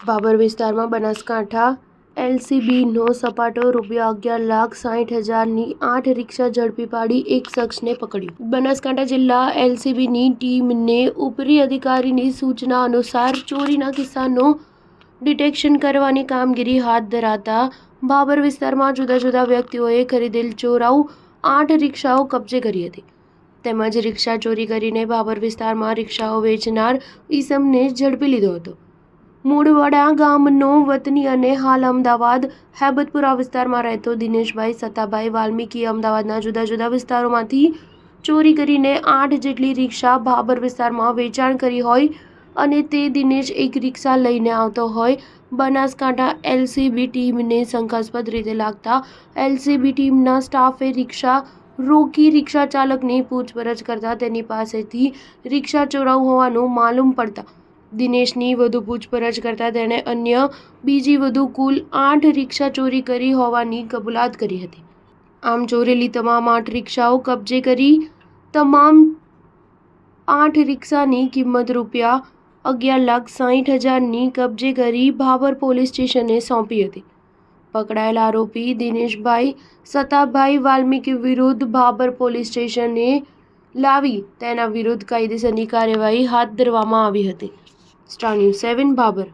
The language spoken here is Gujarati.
ભાભર વિસ્તારમાં બનાસકાંઠા LCBનો સપાટો ₹11,60,000ની 8 રિક્ષા ઝડપી પાડી એક શખ્સને પકડ્યો। બનાસકાંઠા જિલ્લા LCBની ટીમને ઉપરી અધિકારીની સૂચના અનુસાર ચોરીના કિસ્સાનો ડિટેક્શન કરવાની કામગીરી હાથ ધરાતા ભાભર વિસ્તારમાં જુદા જુદા વ્યક્તિઓએ ખરીદેલ ચોરાઉ 8 રિક્ષાઓ કબજે કરી હતી તેમજ રિક્ષા ચોરી કરીને ભાભર વિસ્તારમાં રિક્ષાઓ વેચનાર ઈસમને ઝડપી લીધો હતો। મૂળવડા ગામનો વતની અને હાલ અમદાવાદ હેબતપુરા વિસ્તારમાં રહેતો દિનેશભાઈ સતાભાઈ વાલ્મીકી અમદાવાદના જુદા જુદા વિસ્તારોમાંથી ચોરી કરીને 8 જેટલી રિક્ષા ભાભર વિસ્તારમાં વેચાણ કરી હોય અને તે દિનેશ એક રિક્ષા લઈને આવતો હોય બનાસકાંઠા LCB ટીમને શંકાસ્પદ રીતે લાગતા LCB ટીમના સ્ટાફે રિક્ષા રોકી રિક્ષા ચાલકની પૂછપરછ કરતા તેની પાસેથી રિક્ષા ચોરાઉ હોવાનું માલુમ પડતા દિનેશની વધુ પૂછપરછ કરતા તેણે અન્ય બીજી વધુ કુલ 8 રિક્ષા ચોરી કરી હોવાની કબૂલાત કરી હતી। આમ ચોરેલી તમામ 8 રિક્ષાઓ કબજે કરી તમામ 8 રિક્ષાની કિંમત ₹11,60,000ની કબજે કરી ભાભર પોલીસ સ્ટેશને સોંપી હતી। પકડાયેલ આરોપી દિનેશભાઈ સતાભાઈ વાલ્મીકી વિરુદ્ધ ભાભર પોલીસ સ્ટેશને લાવી તેના વિરુદ્ધ કાયદેસરની કાર્યવાહી હાથ ધરવામાં આવી હતી। Star news 7 Bhabhar.